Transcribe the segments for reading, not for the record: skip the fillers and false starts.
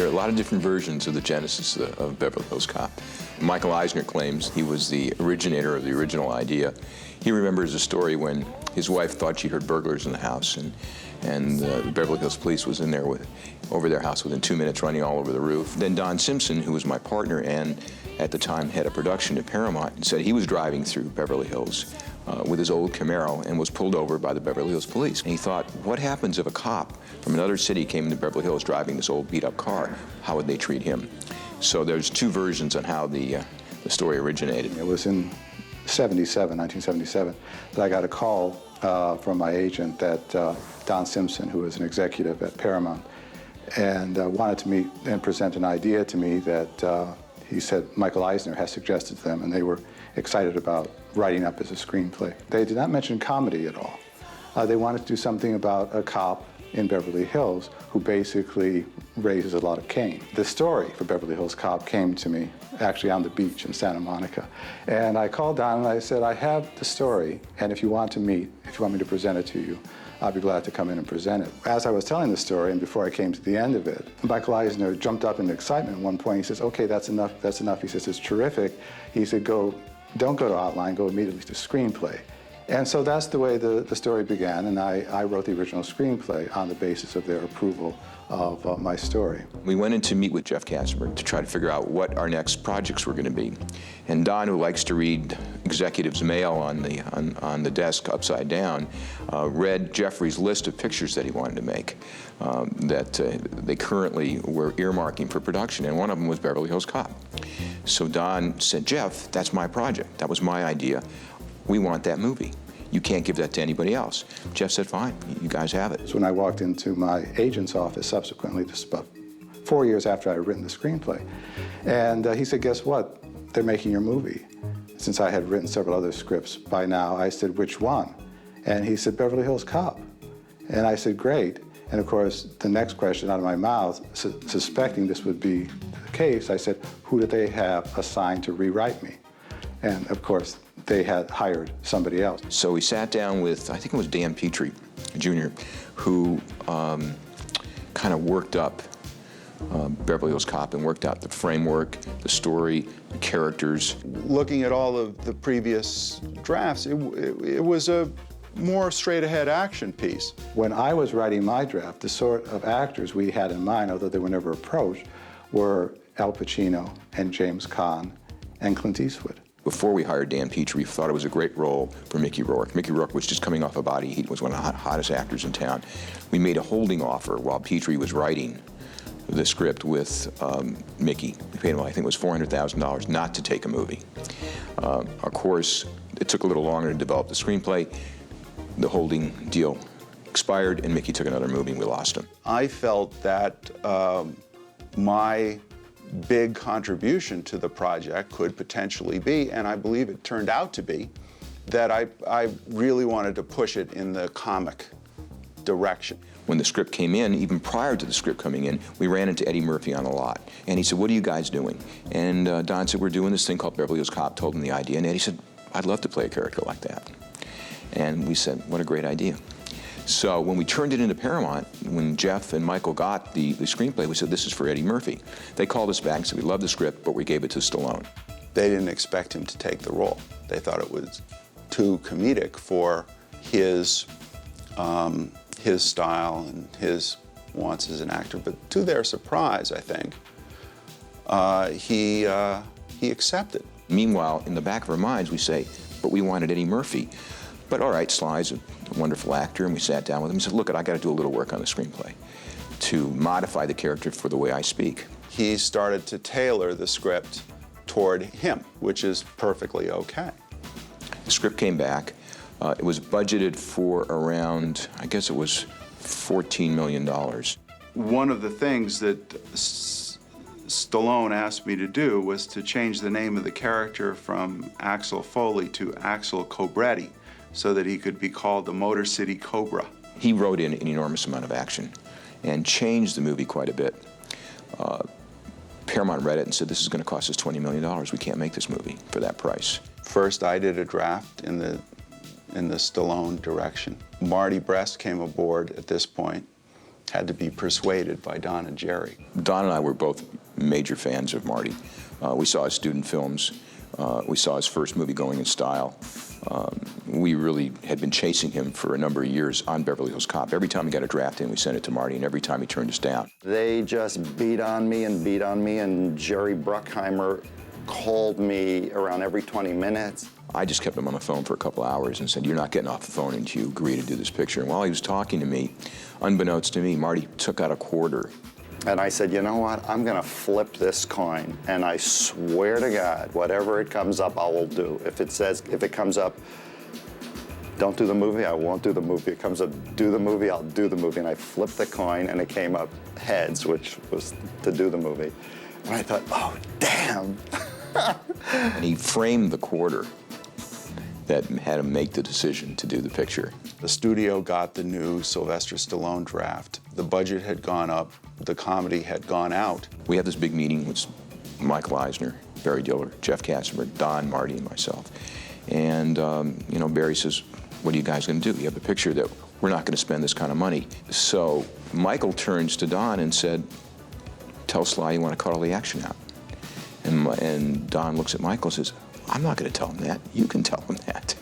There are a lot of different versions of the genesis of Beverly Hills Cop. Michael Eisner claims he was the originator of the original idea. He remembers a story when his wife thought she heard burglars in the house, and the Beverly Hills Police was in there over their house within 2 minutes, running all over the roof. Then Don Simpson, who was my partner and at the time head of production at Paramount, said he was driving through Beverly Hills with his old Camaro and was pulled over by the Beverly Hills Police. And he thought, what happens if a cop from another city came to Beverly Hills driving this old beat-up car? How would they treat him? So there's two versions on how the story originated. It was in 1977, that I got a call from my agent that Don Simpson, who was an executive at Paramount, and wanted to meet and present an idea to me that he said Michael Eisner had suggested to them, and they were excited about writing up as a screenplay. They did not mention comedy at all. They wanted to do something about a cop in Beverly Hills who basically raises a lot of cane. The story for Beverly Hills Cop came to me actually on the beach in Santa Monica. And I called Don and I said, I have the story, and if you want to meet, if you want me to present it to you, I'll be glad to come in and present it. As I was telling the story, and before I came to the end of it, Michael Eisner jumped up in excitement at one point. He says, okay, that's enough, that's enough. He says, it's terrific. He said, don't go to outline, go immediately to screenplay. And so that's the way the story began, and I wrote the original screenplay on the basis of their approval of my story. We went in to meet with Jeff Katzenberg to try to figure out what our next projects were going to be. And Don, who likes to read executives' mail on the desk upside down, read Jeffrey's list of pictures that he wanted to make that they currently were earmarking for production, and one of them was Beverly Hills Cop. So Don said, Jeff, that's my project. That was my idea. We want that movie. You can't give that to anybody else. Jeff said, fine, you guys have it. So when I walked into my agent's office subsequently, this is about 4 years after I had written the screenplay, and he said, guess what? They're making your movie. Since I had written several other scripts by now, I said, which one? And he said, Beverly Hills Cop. And I said, great. And of course, the next question out of my mouth, suspecting this would be the case, I said, who did they have assigned to rewrite me? And of course, they had hired somebody else. So we sat down with, I think it was Dan Petrie, Jr., who kind of worked up Beverly Hills Cop and worked out the framework, the story, the characters. Looking at all of the previous drafts, it was a more straight-ahead action piece. When I was writing my draft, the sort of actors we had in mind, although they were never approached, were Al Pacino and James Caan and Clint Eastwood. Before we hired Dan Petrie, we thought it was a great role for Mickey Rourke. Mickey Rourke was just coming off of Body Heat, was one of the hottest actors in town. We made a holding offer while Petrie was writing the script with Mickey. We paid him, I think it was $400,000 not to take a movie. Of course, it took a little longer to develop the screenplay. The holding deal expired, and Mickey took another movie, and we lost him. I felt that my big contribution to the project could potentially be, and I believe it turned out to be, that I really wanted to push it in the comic direction. When the script came in, even prior to the script coming in, we ran into Eddie Murphy on the lot. And he said, what are you guys doing? And Don said, we're doing this thing called Beverly Hills Cop, told him the idea. And Eddie said, I'd love to play a character like that. And we said, what a great idea. So when we turned it into Paramount, when Jeff and Michael got the screenplay, we said, this is for Eddie Murphy. They called us back and said, we love the script, but we gave it to Stallone. They didn't expect him to take the role. They thought it was too comedic for his style and his wants as an actor. But to their surprise, I think, he accepted. Meanwhile, in the back of our minds, we say, but we wanted Eddie Murphy. But all right, Sly's a wonderful actor, and we sat down with him and said, look, I got to do a little work on the screenplay to modify the character for the way I speak. He started to tailor the script toward him, which is perfectly okay. The script came back. It was budgeted for around, I guess it was $14 million. One of the things that Stallone asked me to do was to change the name of the character from Axel Foley to Axel Cobretti, so that he could be called the Motor City Cobra. He wrote in an enormous amount of action and changed the movie quite a bit. Paramount read it and said, this is going to cost us $20 million. We can't make this movie for that price. First, I did a draft in the Stallone direction. Marty Brest came aboard at this point, had to be persuaded by Don and Jerry. Don and I were both major fans of Marty. We saw his student films. We saw his first movie, Going in Style. We really had been chasing him for a number of years on Beverly Hills Cop. Every time he got a draft in, we sent it to Marty, and every time he turned us down. They just beat on me, and Jerry Bruckheimer called me around every 20 minutes. I just kept him on the phone for a couple hours and said, "You're not getting off the phone until you agree to do this picture." And while he was talking to me, unbeknownst to me, Marty took out a quarter. And I said, you know what, I'm gonna flip this coin, and I swear to God, whatever it comes up, I will do. If it comes up, don't do the movie, I won't do the movie. If it comes up, do the movie, I'll do the movie. And I flipped the coin, and it came up heads, which was to do the movie. And I thought, oh, damn. And he framed the quarter that had him make the decision to do the picture. The studio got the new Sylvester Stallone draft. The budget had gone up, the comedy had gone out. We had this big meeting with Michael Eisner, Barry Diller, Jeff Katzenberg, Don, Marty, and myself. And, Barry says, "What are you guys going to do? You have a picture that we're not going to spend this kind of money." So Michael turns to Don and said, "Tell Sly you want to cut all the action out." And Don looks at Michael and says, "I'm not going to tell him that. You can tell him that."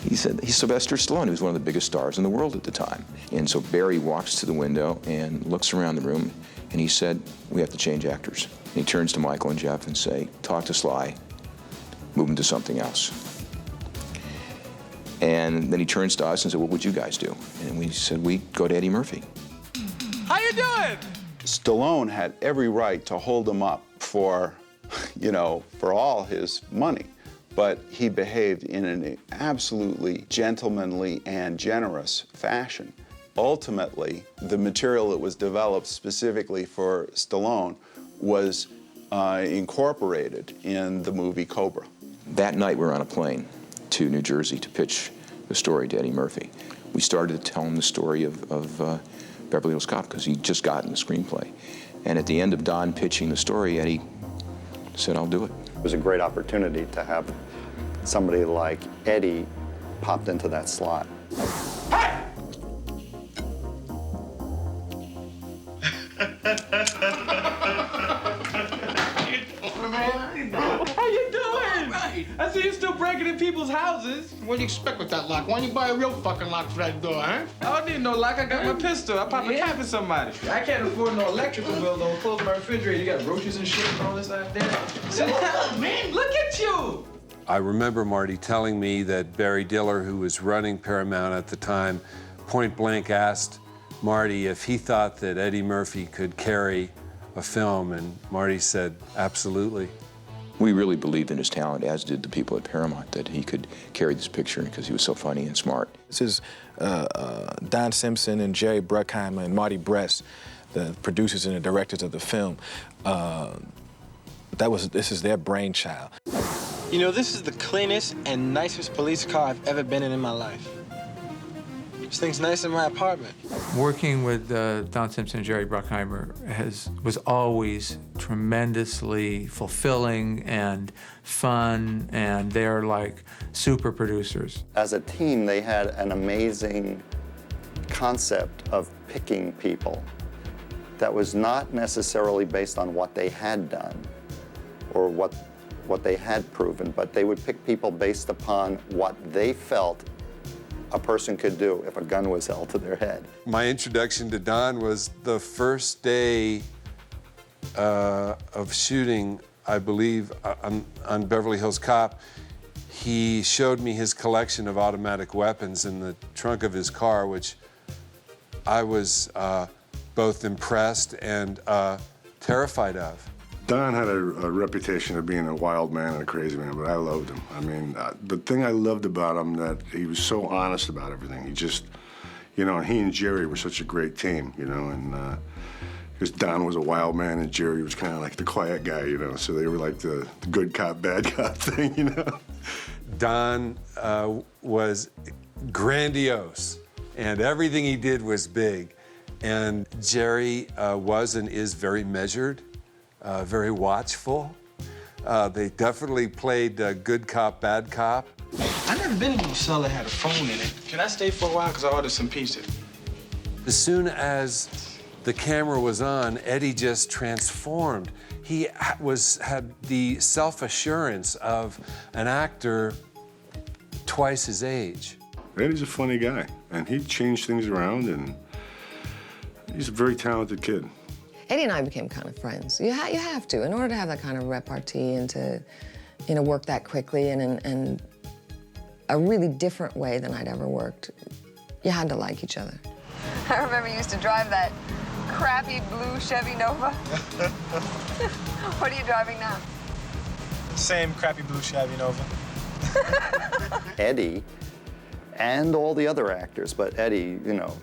He said, he's Sylvester Stallone, who was one of the biggest stars in the world at the time. And so Barry walks to the window and looks around the room, and he said, "We have to change actors." And he turns to Michael and Jeff and say, "Talk to Sly, move him to something else." And then he turns to us and said, "What would you guys do?" And we said, "We'd go to Eddie Murphy." How you doing? Stallone had every right to hold him up for, for all his money. But he behaved in an absolutely gentlemanly and generous fashion. Ultimately, the material that was developed specifically for Stallone was incorporated in the movie Cobra. That night, we were on a plane to New Jersey to pitch the story to Eddie Murphy. We started to tell him the story of Beverly Hills Cop because he'd just gotten the screenplay. And at the end of Don pitching the story, Eddie said, "I'll do it." It was a great opportunity to have somebody like Eddie popped into that slot. Hey! How you doing? Right. I see you still breaking in people's houses. What do you expect with that lock? Why don't you buy a real fucking lock for that door, huh? I don't need no lock. I got my pistol. I pop a cap in somebody. I can't afford no electrical bill though. Close my refrigerator. You got roaches and shit and all this out there. Sit down, man. Look at you. I remember Marty telling me that Barry Diller, who was running Paramount at the time, point blank asked Marty if he thought that Eddie Murphy could carry a film, and Marty said, "Absolutely." We really believed in his talent, as did the people at Paramount, that he could carry this picture because he was so funny and smart. This is Don Simpson and Jerry Bruckheimer and Marty Brest, the producers and the directors of the film. This is their brainchild. You know, this is the cleanest and nicest police car I've ever been in my life. This thing's nice in my apartment. Working with Don Simpson and Jerry Bruckheimer was always tremendously fulfilling and fun, and they're like super producers. As a team, they had an amazing concept of picking people that was not necessarily based on what they had done or what they had proven, but they would pick people based upon what they felt a person could do if a gun was held to their head. My introduction to Don was the first day of shooting, I believe, on Beverly Hills Cop. He showed me his collection of automatic weapons in the trunk of his car, which I was both impressed and terrified of. Don had a reputation of being a wild man and a crazy man, but I loved him. I mean, the thing I loved about him that he was so honest about everything. He just, and he and Jerry were such a great team, and because Don was a wild man and Jerry was kind of like the quiet guy, so they were like the good cop, bad cop thing, Don was grandiose, and everything he did was big. And Jerry was and is very measured. Very watchful. They definitely played good cop, bad cop. I've never been in a cell that had a phone in it. Can I stay for a while? Because I ordered some pizza. As soon as the camera was on, Eddie just transformed. He had the self-assurance of an actor twice his age. Eddie's a funny guy, and he changed things around, and he's a very talented kid. Eddie and I became kind of friends. You have to, in order to have that kind of repartee and to, you know, work that quickly and in a really different way than I'd ever worked. You had to like each other. I remember you used to drive that crappy blue Chevy Nova. What are you driving now? Same crappy blue Chevy Nova. Eddie and all the other actors, but Eddie, you know,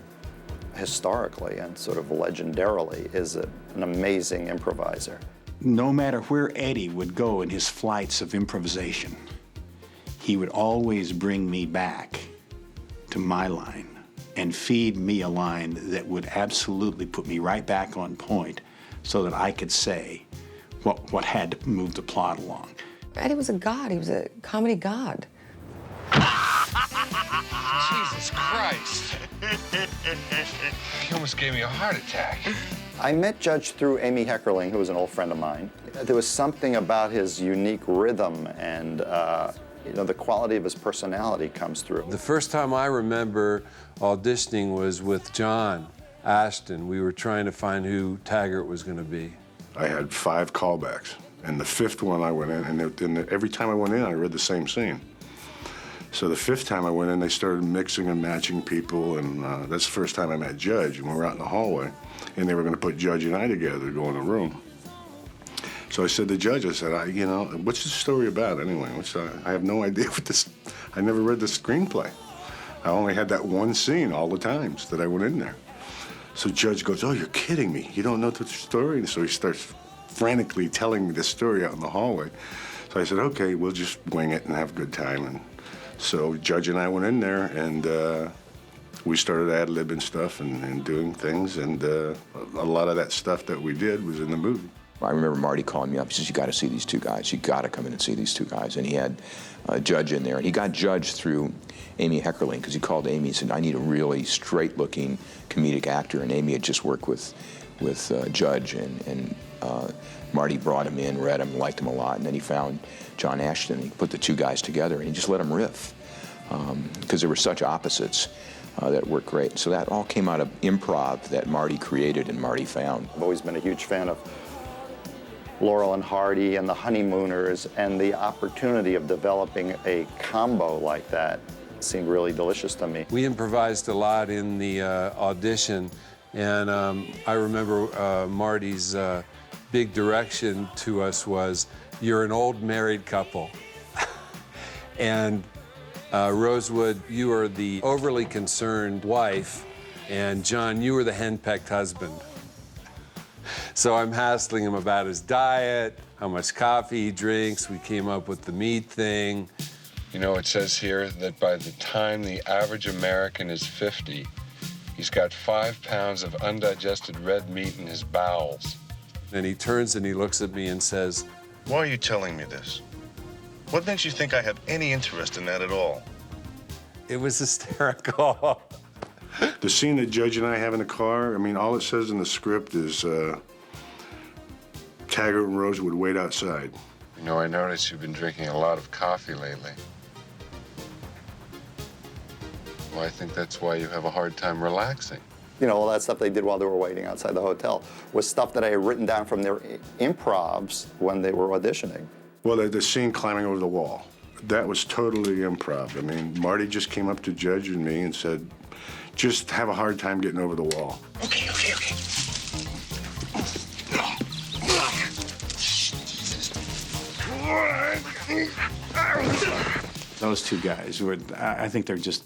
historically and sort of legendarily is an amazing improviser. No matter where Eddie would go in his flights of improvisation, he would always bring me back to my line and feed me a line that would absolutely put me right back on point so that I could say what had to move the plot along. Eddie was a god. He was a comedy god. Jesus Christ. He almost gave me a heart attack. I met Judge through Amy Heckerling, who was an old friend of mine. There was something about his unique rhythm and you know, the quality of his personality comes through. The first time I remember auditioning was with John Ashton. We were trying to find who Taggart was going to be. I had 5 callbacks, and the 5th one I went in, and every time I went in, I read the same scene. So the 5th time I went in, they started mixing and matching people, and that's the first time I met Judge, and we were out in the hallway, and they were going to put Judge and I together to go in a room. So I said to Judge, I said, you know, what's the story about anyway? I have no idea what this, I never read the screenplay. I only had that one scene all the times that I went in there. So Judge goes, oh, you're kidding me. You don't know the story? And so he starts frantically telling me the story out in the hallway. So I said, okay, we'll just wing it and have a good time. And so Judge and I went in there, and we started ad-libbing stuff and doing things, and a lot of that stuff that we did was in the movie. I remember Marty calling me up. He says, you got to see these 2 guys. You got to come in and see these 2 guys. And he had Judge in there. And he got Judge through Amy Heckerling, because he called Amy and said, I need a really straight-looking comedic actor. And Amy had just worked with Judge. And Marty brought him in, read him, liked him a lot. And then he found John Ashton. He put the 2 guys together, and he just let them riff, because they were such opposites. That worked great. So that all came out of improv that Marty created and Marty found. I've always been a huge fan of Laurel and Hardy and the Honeymooners, and the opportunity of developing a combo like that seemed really delicious to me. We improvised a lot in the audition, and I remember Marty's big direction to us was, you're an old married couple. And Rosewood, you are the overly concerned wife, and John, you are the henpecked husband. So I'm hassling him about his diet, how much coffee he drinks. We came up with the meat thing. You know, it says here that by the time the average American is 50, he's got 5 pounds of undigested red meat in his bowels. And he turns and he looks at me and says, why are you telling me this? What makes you think I have any interest in that at all? It was hysterical. The scene that Judge and I have in the car, I mean, all it says in the script is Taggart and Rosewood wait outside. You know, I noticed you've been drinking a lot of coffee lately. Well, I think that's why you have a hard time relaxing. You know, all that stuff they did while they were waiting outside the hotel was stuff that I had written down from their improvs when they were auditioning. Well, the scene climbing over the wall, that was totally improv. I mean, Marty just came up to Judge and me and said, just have a hard time getting over the wall. Okay. Those 2 guys, I think they're just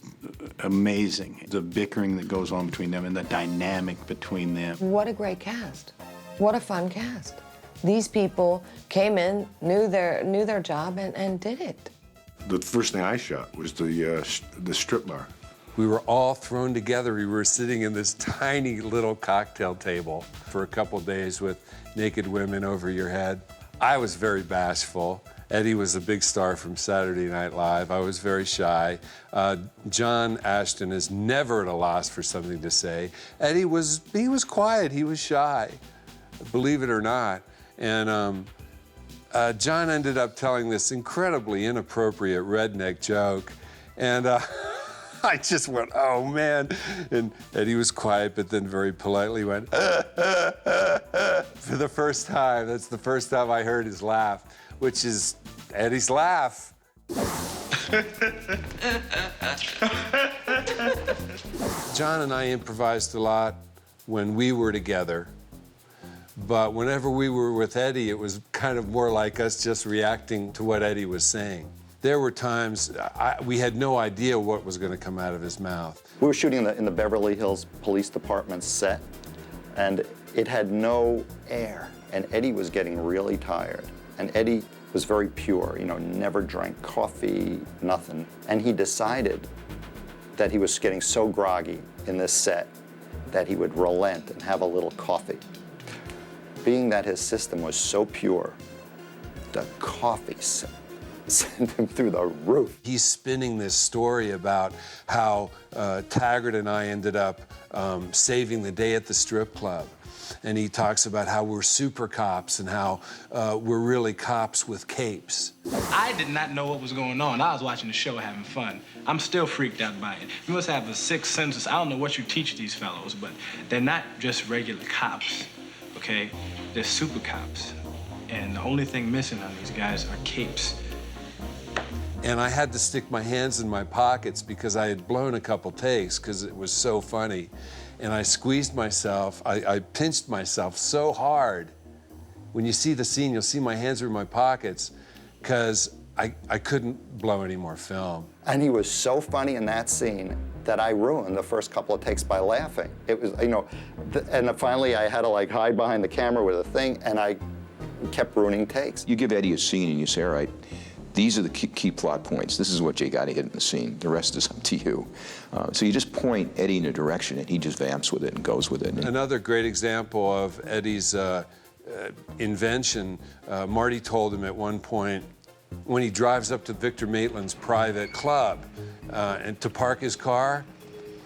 amazing. The bickering that goes on between them and the dynamic between them. What a great cast. What a fun cast. These people came in, knew their job, and did it. The first thing I shot was the strip bar. We were all thrown together. We were sitting in this tiny little cocktail table for a couple days with naked women over your head. I was very bashful, Eddie was a big star from Saturday Night Live. I was very shy. John Ashton is never at a loss for something to say. Eddie was quiet, he was shy, believe it or not. And John ended up telling this incredibly inappropriate redneck joke. And I just went, oh man. And Eddie was quiet, but then very politely went, for the first time. That's the first time I heard his laugh, which is Eddie's laugh. John and I improvised a lot when we were together. But whenever we were with Eddie, it was kind of more like us just reacting to what Eddie was saying. There were times we had no idea what was going to come out of his mouth. We were shooting in the Beverly Hills Police Department set, and it had no air, and Eddie was getting really tired. And Eddie was very pure, you know, never drank coffee, nothing. And he decided that he was getting so groggy in this set that he would relent and have a little coffee. Being that his system was so pure, the coffee sent him through the roof. He's spinning this story about how Taggart and I ended up saving the day at the strip club. And he talks about how we're super cops and how we're really cops with capes. I did not know what was going on. I was watching the show having fun. I'm still freaked out by it. You must have a sixth sense. I don't know what you teach these fellows, but they're not just regular cops, okay? They're super cops. And the only thing missing on these guys are capes. And I had to stick my hands in my pockets because I had blown a couple takes because it was so funny. And I squeezed myself, I pinched myself so hard. When you see the scene, you'll see my hands were in my pockets because I couldn't blow any more film. And he was so funny in that scene that I ruined the first couple of takes by laughing. It was, you know, and finally I had to like hide behind the camera with a thing, and I kept ruining takes. You give Eddie a scene and you say, all right, these are the key plot points. This is what you got to hit in the scene. The rest is up to you. So you just point Eddie in a direction, and he just vamps with it and goes with it. Another great example of Eddie's invention, Marty told him at one point, when he drives up to Victor Maitland's private club and to park his car,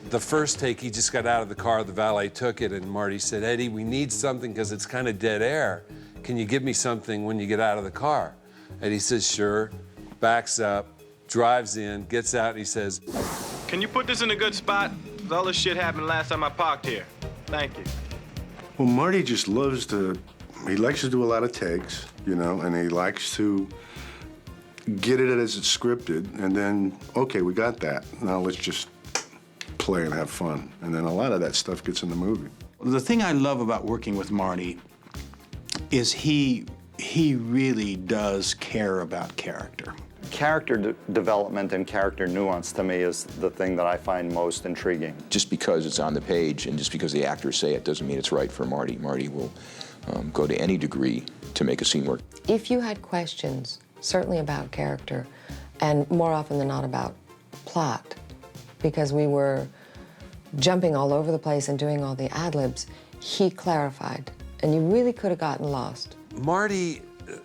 the first take, he just got out of the car, the valet took it, and Marty said, Eddie, we need something because it's kind of dead air. Can you give me something when you get out of the car? And he says, sure, backs up, drives in, gets out, and he says, Can you put this in a good spot? All this shit happened last time I parked here. Thank you. Well, Marty just loves to, he likes to do a lot of takes, you know, and he likes to get it as it's scripted, and then, okay, we got that. Now let's just play and have fun. And then a lot of that stuff gets in the movie. The thing I love about working with Marty is he really does care about character. Character development and character nuance to me is the thing that I find most intriguing. Just because it's on the page and just because the actors say it doesn't mean it's right for Marty. Marty will go to any degree to make a scene work. If you had questions, certainly about character, and more often than not about plot, because we were jumping all over the place and doing all the ad-libs, he clarified, and you really could have gotten lost. Marty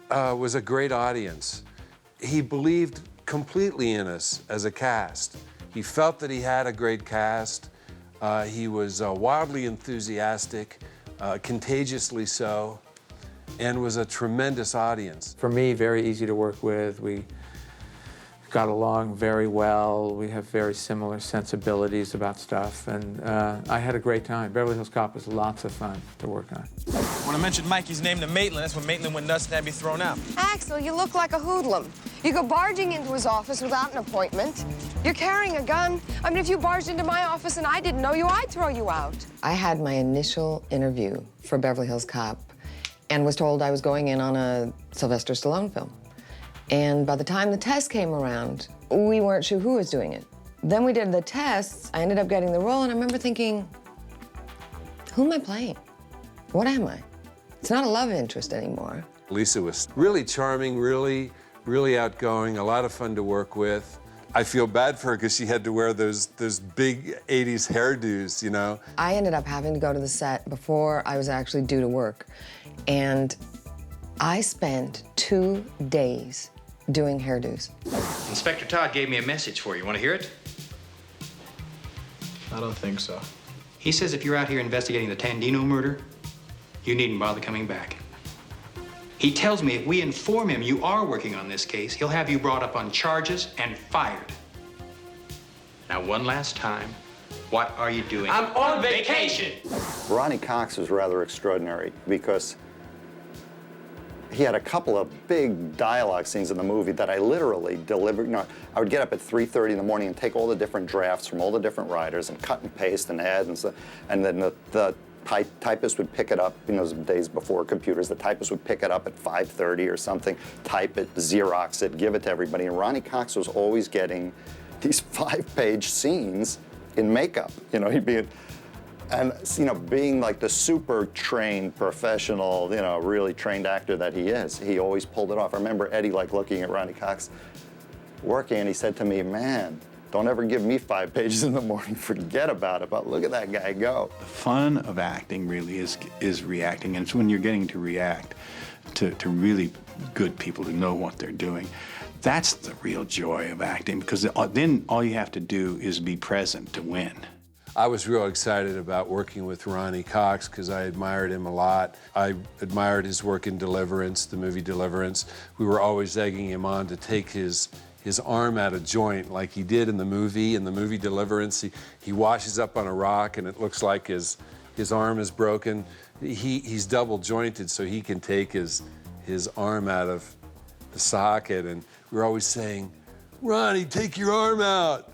was a great audience. He believed completely in us as a cast. He felt that he had a great cast. He was wildly enthusiastic, contagiously so, and was a tremendous audience. For me, very easy to work with. We got along very well. We have very similar sensibilities about stuff, and I had a great time. Beverly Hills Cop was lots of fun to work on. When I mentioned Mikey's name to Maitland, that's when Maitland went nuts and had me thrown out. Axel, you look like a hoodlum. You go barging into his office without an appointment. You're carrying a gun. I mean, if you barged into my office and I didn't know you, I'd throw you out. I had my initial interview for Beverly Hills Cop and was told I was going in on a Sylvester Stallone film. And by the time the test came around, we weren't sure who was doing it. Then we did the tests. I ended up getting the role, and I remember thinking, who am I playing? What am I? It's not a love interest anymore. Lisa was really charming, really outgoing, a lot of fun to work with. I feel bad for her because she had to wear those big 80s hairdos, you know? I ended up having to go to the set before I was actually due to work. And I spent 2 days doing hairdos. Inspector Todd gave me a message for you. Want to hear it? I don't think so. He says if you're out here investigating the Tandino murder, you needn't bother coming back. He tells me if we inform him you are working on this case, he'll have you brought up on charges and fired. Now, one last time, what are you doing? I'm on vacation! Ronnie Cox was rather extraordinary because he had a couple of big dialogue scenes in the movie that I literally delivered. You know, I would get up at 3:30 in the morning and take all the different drafts from all the different writers and cut and paste and add and stuff. And then the typist would pick it up, you know, those days before computers, the typist would pick it up at 5:30 or something, type it, Xerox it, give it to everybody. And Ronnie Cox was always getting these 5-page scenes in makeup. You know, he'd be, and you know, being like the super trained professional, you know, really trained actor that he is, he always pulled it off. I remember Eddie like looking at Ronnie Cox working, and he said to me, "Man, don't ever give me 5 pages in the morning. Forget about it. But look at that guy go." The fun of acting really is reacting, and it's when you're getting to react to really good people who know what they're doing. That's the real joy of acting, because then all you have to do is be present to win. I was real excited about working with Ronnie Cox because I admired him a lot. I admired his work in Deliverance, the movie Deliverance. We were always egging him on to take his arm out of joint like he did in the movie. In the movie Deliverance, he washes up on a rock and it looks like his arm is broken. He's double jointed so he can take his arm out of the socket, and we were always saying, "Ronnie, take your arm out."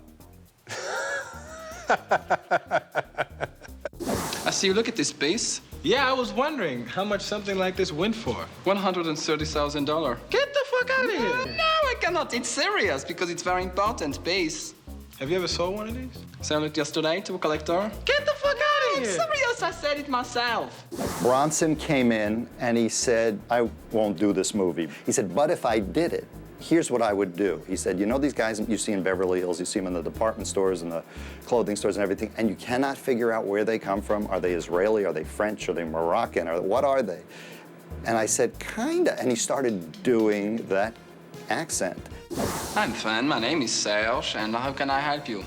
I see you look at this base. Yeah, I was wondering how much something like this went for. $130,000. Get the fuck out of here. No, I cannot. It's serious because it's very important base. Have you ever sold one of these? Sold it yesterday to a collector. Get the fuck out of here. It's serious. I said it myself. Bronson came in and he said, "I won't do this movie." He said, "But if I did it, here's what I would do." He said, "You know these guys you see in Beverly Hills, you see them in the department stores and the clothing stores and everything, and you cannot figure out where they come from. Are they Israeli? Are they French? Are they Moroccan? Or what are they?" And I said, "Kinda." And he started doing that accent. I'm fine. My name is Serge, and how can I help you?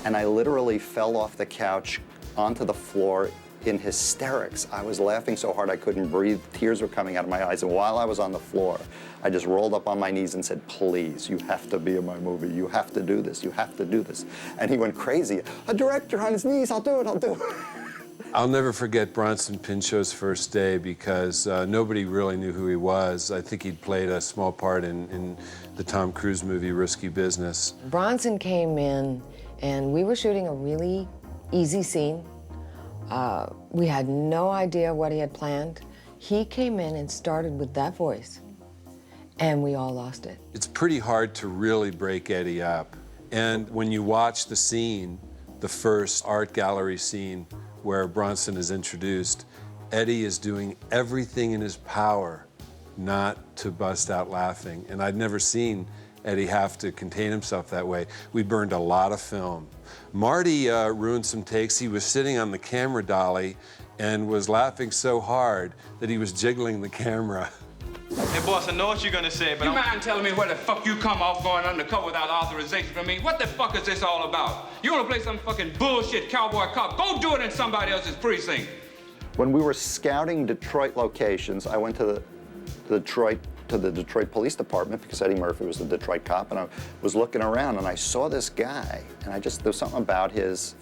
And I literally fell off the couch onto the floor in hysterics. I was laughing so hard I couldn't breathe. Tears were coming out of my eyes. And while I was on the floor, I just rolled up on my knees and said, "Please, you have to be in my movie. You have to do this. You have to do this." And he went crazy. "A director on his knees. I'll do it. I'll do it." I'll never forget Bronson Pinchot's first day because nobody really knew who he was. I think he'd played a small part in the Tom Cruise movie Risky Business. Bronson came in, and we were shooting a really easy scene. We had no idea what he had planned. He came in and started with that voice, and we all lost it. It's pretty hard to really break Eddie up. And when you watch the scene, the first art gallery scene where Bronson is introduced, Eddie is doing everything in his power not to bust out laughing. And I'd never seen Eddie have to contain himself that way. We burned a lot of film. Marty ruined some takes. He was sitting on the camera dolly and was laughing so hard that he was jiggling the camera. Hey, boss, I know what you're gonna say, but You mind telling me where the fuck you come off going undercover without authorization from me? What the fuck is this all about? You wanna play some fucking bullshit cowboy cop? Go do it in somebody else's precinct. When we were scouting Detroit locations, I went to the Detroit Police Department because Eddie Murphy was the Detroit cop, and I was looking around and I saw this guy, and there was something about his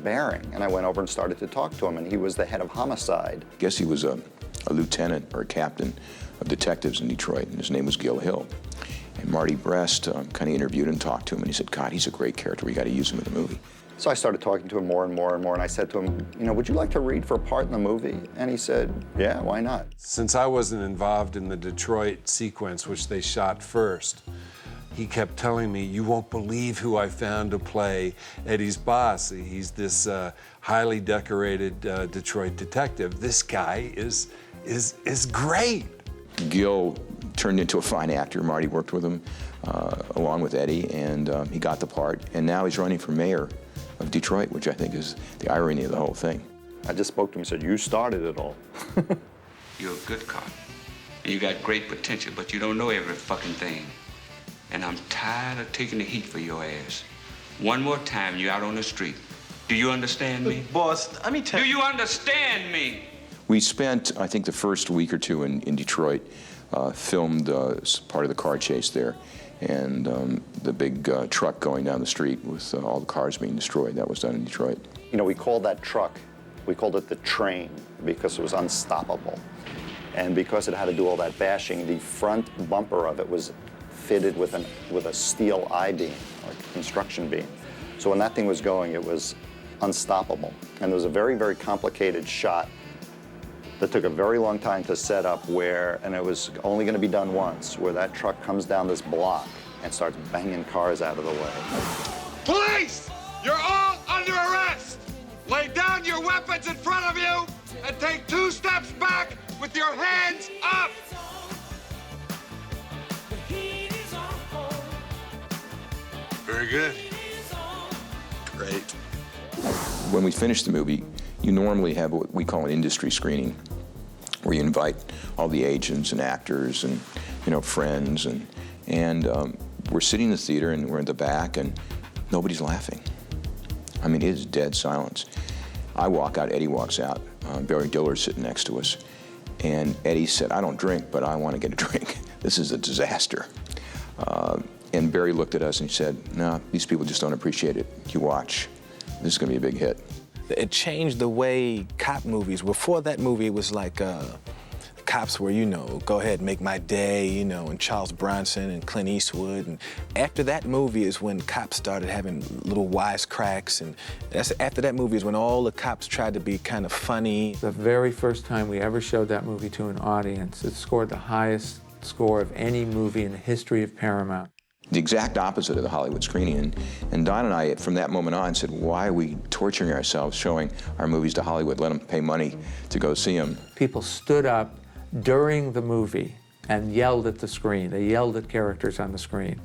bearing, and I went over and started to talk to him, and he was the head of homicide. I guess he was a lieutenant or a captain of detectives in Detroit, and his name was Gil Hill. And Marty Brest kind of interviewed and talked to him, and he said, "God, he's a great character. We got to use him in the movie." So I started talking to him more and more and more, and I said to him, "You know, would you like to read for a part in the movie?" And he said, "Yeah, why not?" Since I wasn't involved in the Detroit sequence, which they shot first, he kept telling me, "You won't believe who I found to play Eddie's boss. He's this highly decorated Detroit detective. This guy is great." Gil turned into a fine actor. Marty worked with him along with Eddie, and he got the part. And now he's running for mayor of Detroit, which I think is the irony of the whole thing. I just spoke to him and said, "You started it all." You're a good cop. And you got great potential, but you don't know every fucking thing. And I'm tired of taking the heat for your ass. One more time, you're out on the street. Do you understand me? Boss, let me tell you. Do you understand me? We spent, I think, the first week or two in Detroit, filmed part of the car chase there, and the big truck going down the street with all the cars being destroyed. That was done in Detroit. You know, we called that truck, we called it the train because it was unstoppable. And because it had to do all that bashing, the front bumper of it was fitted with a steel I-beam, or construction beam. So when that thing was going, it was unstoppable. And there was a very, very complicated shot that took a very long time to set up and it was only going to be done once, where that truck comes down this block and starts banging cars out of the way. Police! You're all under arrest! Lay down your weapons in front of you and take 2 steps back with your hands up! Very good. Great. When we finish the movie, you normally have what we call an industry screening, where you invite all the agents and actors and friends, and we're sitting in the theater and we're in the back and nobody's laughing. I mean, it is dead silence. I walk out, Eddie walks out, Barry Diller's sitting next to us, and Eddie said, "I don't drink, but I want to get a drink. This is a disaster." And Barry looked at us and he said, "No, these people just don't appreciate it. You watch. This is going to be a big hit." It changed the way cop movies. Before that movie, it was like cops were, go ahead, make my day, and Charles Bronson and Clint Eastwood. And after that movie is when cops started having little wisecracks. And after that movie is when all the cops tried to be kind of funny. The very first time we ever showed that movie to an audience, it scored the highest score of any movie in the history of Paramount. The exact opposite of the Hollywood screening. And Don and I, from that moment on, said, why are we torturing ourselves showing our movies to Hollywood? Let them pay money to go see them. People stood up during the movie and yelled at the screen. They yelled at characters on the screen.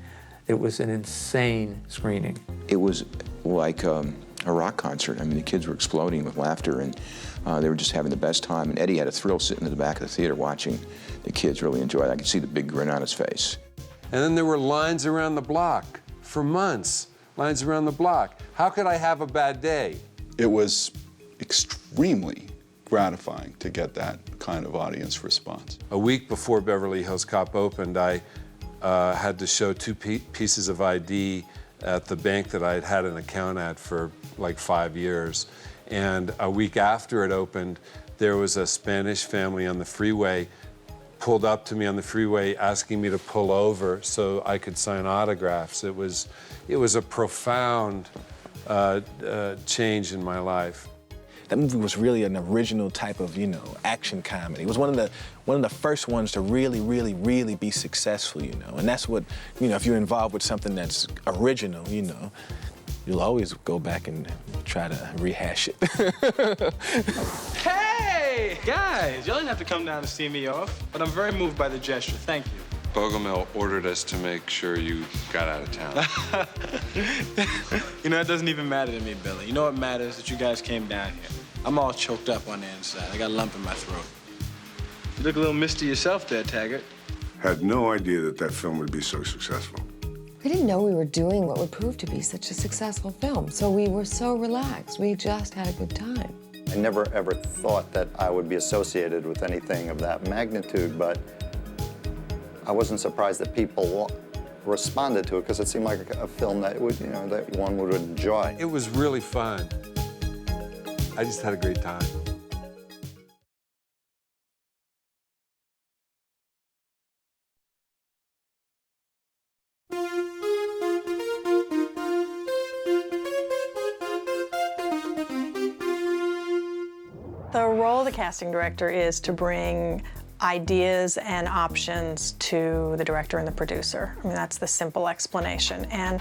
It was an insane screening. It was like a rock concert. I mean, the kids were exploding with laughter, and they were just having the best time. And Eddie had a thrill sitting in the back of the theater watching the kids really enjoy it. I could see the big grin on his face. And then there were lines around the block for months, lines around the block. How could I have a bad day? It was extremely gratifying to get that kind of audience response. A week before Beverly Hills Cop opened, I had to show 2 pieces of ID at the bank that I'd had an account at for like 5 years. And a week after it opened, there was a Spanish family on the freeway pulled up to me on the freeway asking me to pull over so I could sign autographs. It was a profound change in my life. That movie was really an original type of, action comedy. It was one of the first ones to really, really, really be successful, And that's what, if you're involved with something that's original, you'll always go back and try to rehash it. Hey, guys, y'all didn't have to come down to see me off, but I'm very moved by the gesture. Thank you. Bogomil ordered us to make sure you got out of town. It doesn't even matter to me, Billy. You know what matters? That you guys came down here. I'm all choked up on the inside. I got a lump in my throat. You look a little misty yourself there, Taggart. Had no idea that film would be so successful. We didn't know we were doing what would prove to be such a successful film, so we were so relaxed. We just had a good time. I never ever thought that I would be associated with anything of that magnitude, but I wasn't surprised that people responded to it because it seemed like a film that would, that one would enjoy. It was really fun. I just had a great time. The role of the casting director is to bring ideas and options to the director and the producer. I mean, that's the simple explanation. And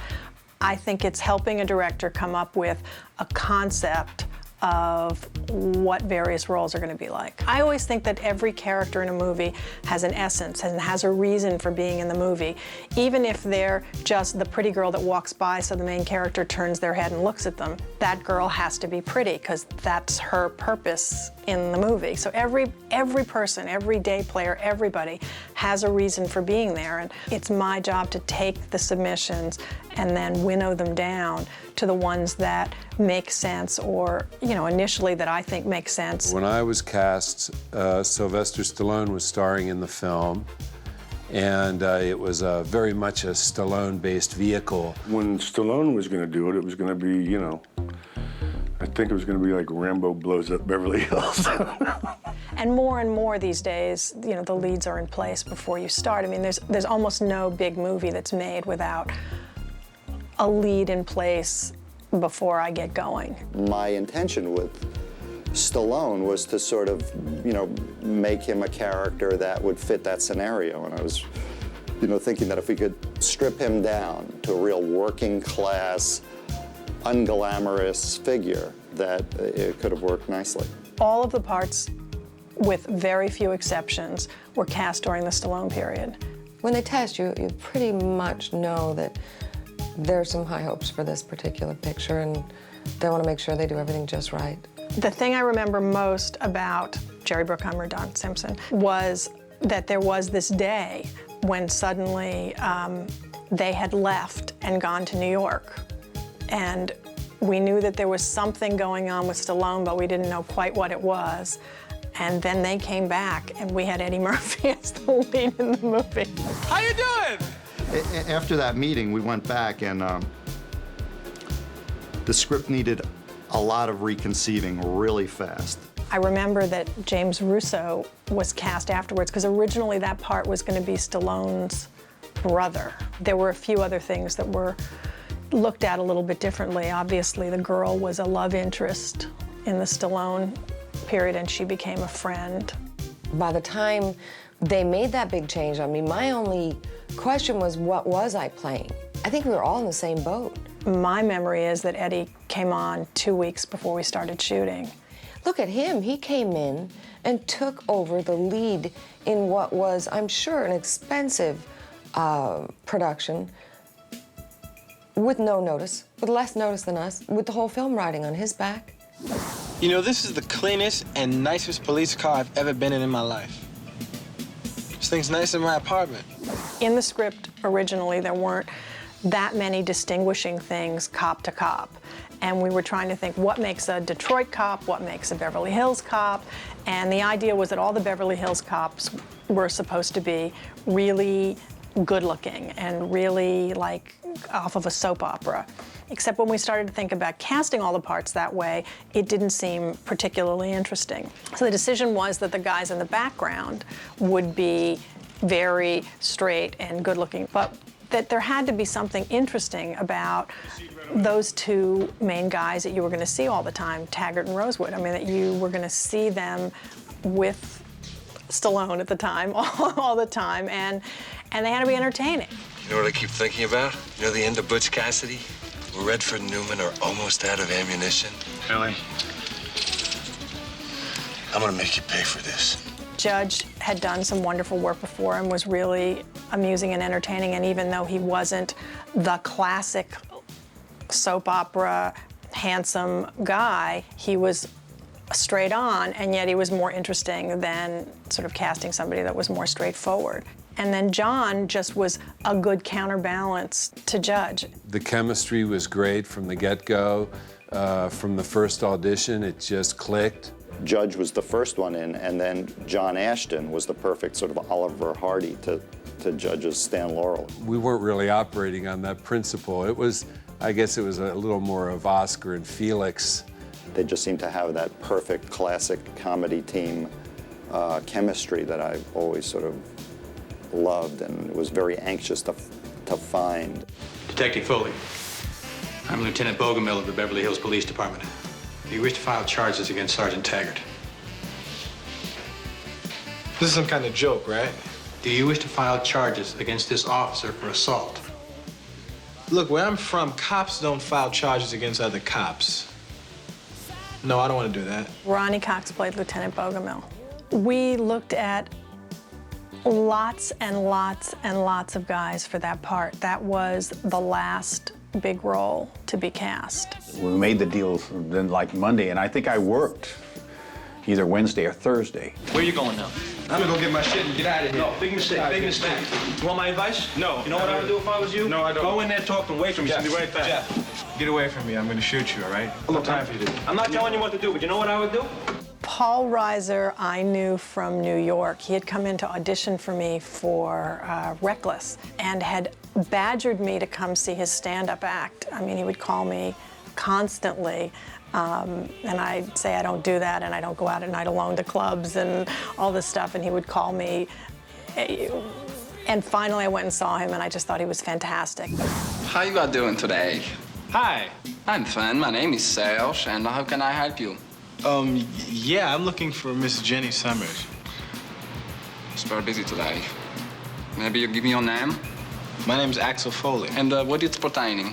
I think it's helping a director come up with a concept of what various roles are going to be like. I always think that every character in a movie has an essence and has a reason for being in the movie, even if they're just the pretty girl that walks by so the main character turns their head and looks at them. That girl has to be pretty because that's her purpose in the movie. So every person, every day player, everybody has a reason for being there, and it's my job to take the submissions and then winnow them down to the ones that make sense, or, you know, initially that I think make sense. When I was cast, Sylvester Stallone was starring in the film, and it was very much a Stallone-based vehicle. When Stallone was going to do it, it was going to be, you know, I think it was going to be like Rambo blows up Beverly Hills. And more these days, you know, the leads are in place before you start. I mean, there's almost no big movie that's made without a lead in place before I get going. My intention with Stallone was to sort of, you know, make him a character that would fit that scenario. And I was, you know, thinking that if we could strip him down to a real working class, unglamorous figure, that it could have worked nicely. All of the parts, with very few exceptions, were cast during the Stallone period. When they test you, you pretty much know that there's some high hopes for this particular picture, and they want to make sure they do everything just right. The thing I remember most about Jerry Bruckheimer, Don Simpson, was that there was this day when suddenly they had left and gone to New York. And we knew that there was something going on with Stallone, but we didn't know quite what it was. And then they came back, and we had Eddie Murphy as the lead in the movie. How you doing? After that meeting, we went back, and the script needed a lot of reconceiving really fast. I remember that James Russo was cast afterwards, because originally that part was going to be Stallone's brother. There were a few other things that were looked at a little bit differently. Obviously, the girl was a love interest in the Stallone period, and she became a friend. By the time they made that big change on me, my only question was, what was I playing? I think we were all in the same boat. My memory is that Eddie came on 2 weeks before we started shooting. Look at him. He came in and took over the lead in what was, I'm sure, an expensive production with no notice, with less notice than us, with the whole film riding on his back. You know, this is the cleanest and nicest police car I've ever been in my life. This thing's nicer than my apartment. In the script originally, there weren't that many distinguishing things cop to cop. And we were trying to think, what makes a Detroit cop, what makes a Beverly Hills cop? And the idea was that all the Beverly Hills cops were supposed to be really good looking and really like off of a soap opera. Except when we started to think about casting all the parts that way, it didn't seem particularly interesting. So the decision was that the guys in the background would be very straight and good looking, but that there had to be something interesting about those two main guys that you were going to see all the time, Taggart and Rosewood. I mean, that you were going to see them with Stallone at the time, all the time, and they had to be entertaining. You know what I keep thinking about? You know the end of Butch Cassidy? Where Redford and Newman are almost out of ammunition. Really? I'm gonna make you pay for this. Judge had done some wonderful work before and was really amusing and entertaining, and even though he wasn't the classic soap opera handsome guy, he was straight on, and yet he was more interesting than sort of casting somebody that was more straightforward. And then John just was a good counterbalance to Judge. The chemistry was great from the get-go. From the first audition, it just clicked. Judge was the first one in, and then John Ashton was the perfect sort of Oliver Hardy to Judge's Stan Laurel. We weren't really operating on that principle. It was, I guess it was a little more of Oscar and Felix. They just seemed to have that perfect classic comedy team chemistry that I've always sort of loved and was very anxious to find. Detective Foley, I'm Lieutenant Bogomil of the Beverly Hills Police Department. Do you wish to file charges against Sergeant Taggart? This is some kind of joke, right? Do you wish to file charges against this officer for assault? Look, where I'm from, cops don't file charges against other cops. No, I don't want to do that. Ronnie Cox played Lieutenant Bogomil. We looked at lots and lots and lots of guys for that part. That was the last big role to be cast. We made the deal then like Monday, and I think I worked either Wednesday or Thursday. Where you going now? I'm gonna go get my shit and get out of here. No, big mistake, big mistake. You want my advice? No. You know what I would do if I was you? No, I don't. Go in there, talk to him, wait for me, Jeff, she'll be right back. Jeff, get away from me. I'm gonna shoot you, all right? No time for you to... I'm not telling you what to do, but you know what I would do? Paul Reiser I knew from New York. He had come in to audition for me for Reckless and had badgered me to come see his stand-up act. I mean, he would call me constantly, and I'd say I don't do that, and I don't go out at night alone to clubs and all this stuff, and he would call me. And finally I went and saw him, and I just thought he was fantastic. How you are doing today? Hi. I'm fine. My name is Serge, and how can I help you? Yeah, I'm looking for Miss Jenny Summers. She's very busy today. Maybe you give me your name? My name's Axel Foley. And what it's pertaining?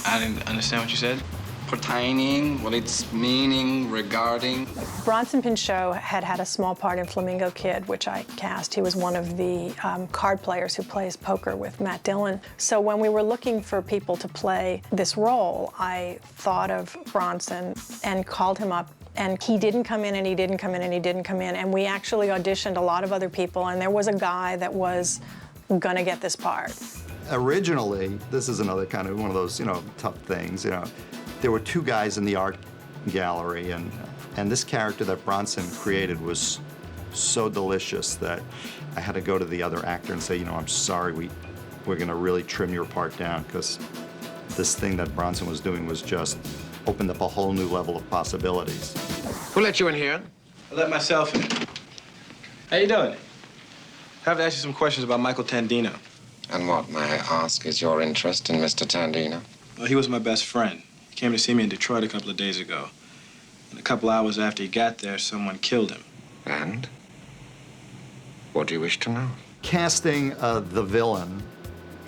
I didn't understand what you said. Pertaining, what it's meaning, regarding. Bronson Pinchot had a small part in Flamingo Kid, which I cast. He was one of the card players who plays poker with Matt Dillon. So when we were looking for people to play this role, I thought of Bronson and called him up. And he didn't come in, and he didn't come in, and he didn't come in. And we actually auditioned a lot of other people, and there was a guy that was gonna get this part. Originally, this is another kind of one of those, tough things, There were two guys in the art gallery, and this character that Bronson created was so delicious that I had to go to the other actor and say, I'm sorry, we're gonna really trim your part down, because this thing that Bronson was doing was just opened up a whole new level of possibilities. Who let you in here? I let myself in. How you doing? I have to ask you some questions about Michael Tandino. And what, may I ask, is your interest in Mr. Tandino? Well, he was my best friend. He came to see me in Detroit a couple of days ago. And a couple hours after he got there, someone killed him. And? What do you wish to know? Casting the villain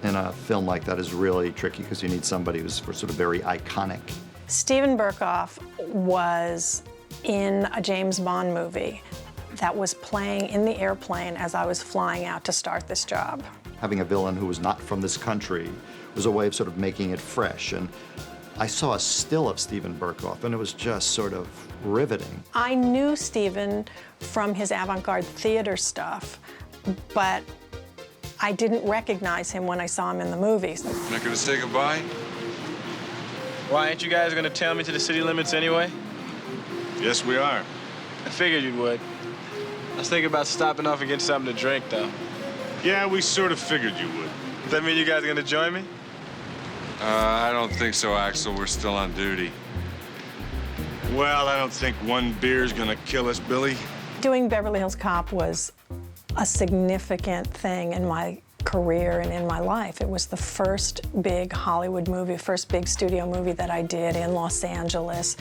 in a film like that is really tricky, because you need somebody who's sort of very iconic. Steven Berkoff was in a James Bond movie that was playing in the airplane as I was flying out to start this job. Having a villain who was not from this country was a way of sort of making it fresh. And I saw a still of Steven Berkoff, and it was just sort of riveting. I knew Steven from his avant-garde theater stuff, but I didn't recognize him when I saw him in the movies. Not gonna say goodbye? Why, ain't you guys gonna tail me to the city limits anyway? Yes, we are. I figured you would. I was thinking about stopping off and getting something to drink, though. Yeah, we sort of figured you would. Does that mean you guys are gonna join me? I don't think so, Axel. We're still on duty. Well, I don't think one beer's gonna kill us, Billy. Doing Beverly Hills Cop was a significant thing in my career and in my life. It was the first big Hollywood movie, first big studio movie that I did in Los Angeles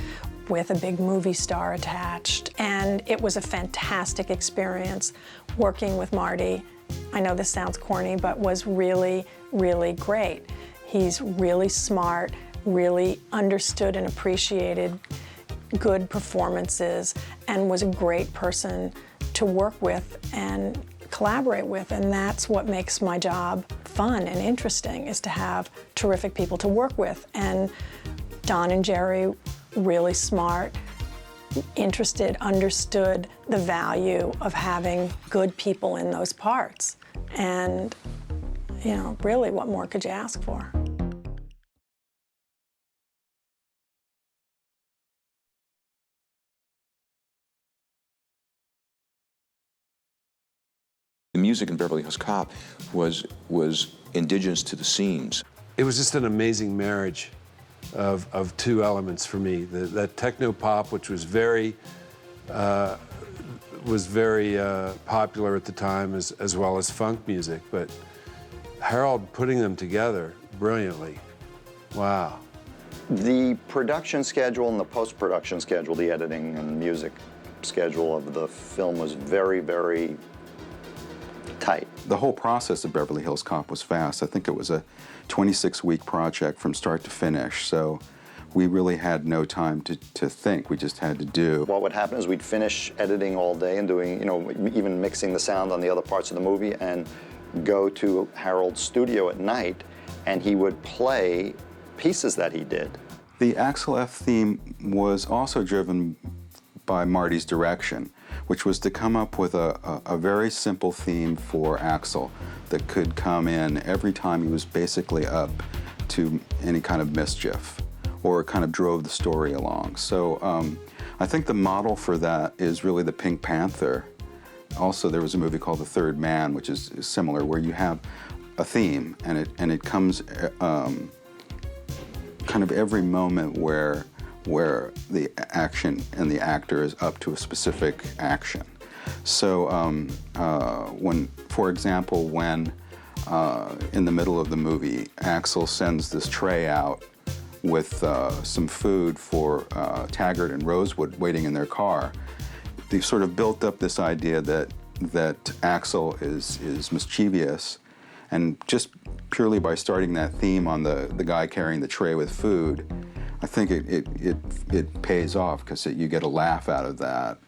with a big movie star attached. And it was a fantastic experience working with Marty. I know this sounds corny, but was really, really great. He's really smart, really understood and appreciated good performances, and was a great person to work with and collaborate with. And that's what makes my job fun and interesting, is to have terrific people to work with. And Don and Jerry, really smart, interested, understood the value of having good people in those parts. And, really, what more could you ask for? The music in Beverly Hills Cop was indigenous to the scenes. It was just an amazing marriage of two elements for me. That techno pop, which was very popular at the time, as well as funk music. But Harold putting them together brilliantly. Wow. The production schedule and the post-production schedule, the editing and music schedule of the film was very, very tight. The whole process of Beverly Hills Cop was fast. I think it was a 26-week project from start to finish. So we really had no time to think. We just had to do. What would happen is we'd finish editing all day and doing, you know, even mixing the sound on the other parts of the movie, and go to Harold's studio at night, and he would play pieces that he did. The Axel F theme was also driven by Marty's direction, which was to come up with a very simple theme for Axel that could come in every time he was basically up to any kind of mischief, or kind of drove the story along. So I think the model for that is really the Pink Panther. Also, there was a movie called The Third Man, which is similar, where you have a theme, and it comes kind of every moment where the action and the actor is up to a specific action. So when, for example, when in the middle of the movie, Axel sends this tray out with some food for Taggart and Rosewood waiting in their car, they've sort of built up this idea that Axel is mischievous, and just purely by starting that theme on the guy carrying the tray with food, I think it pays off, because you get a laugh out of that.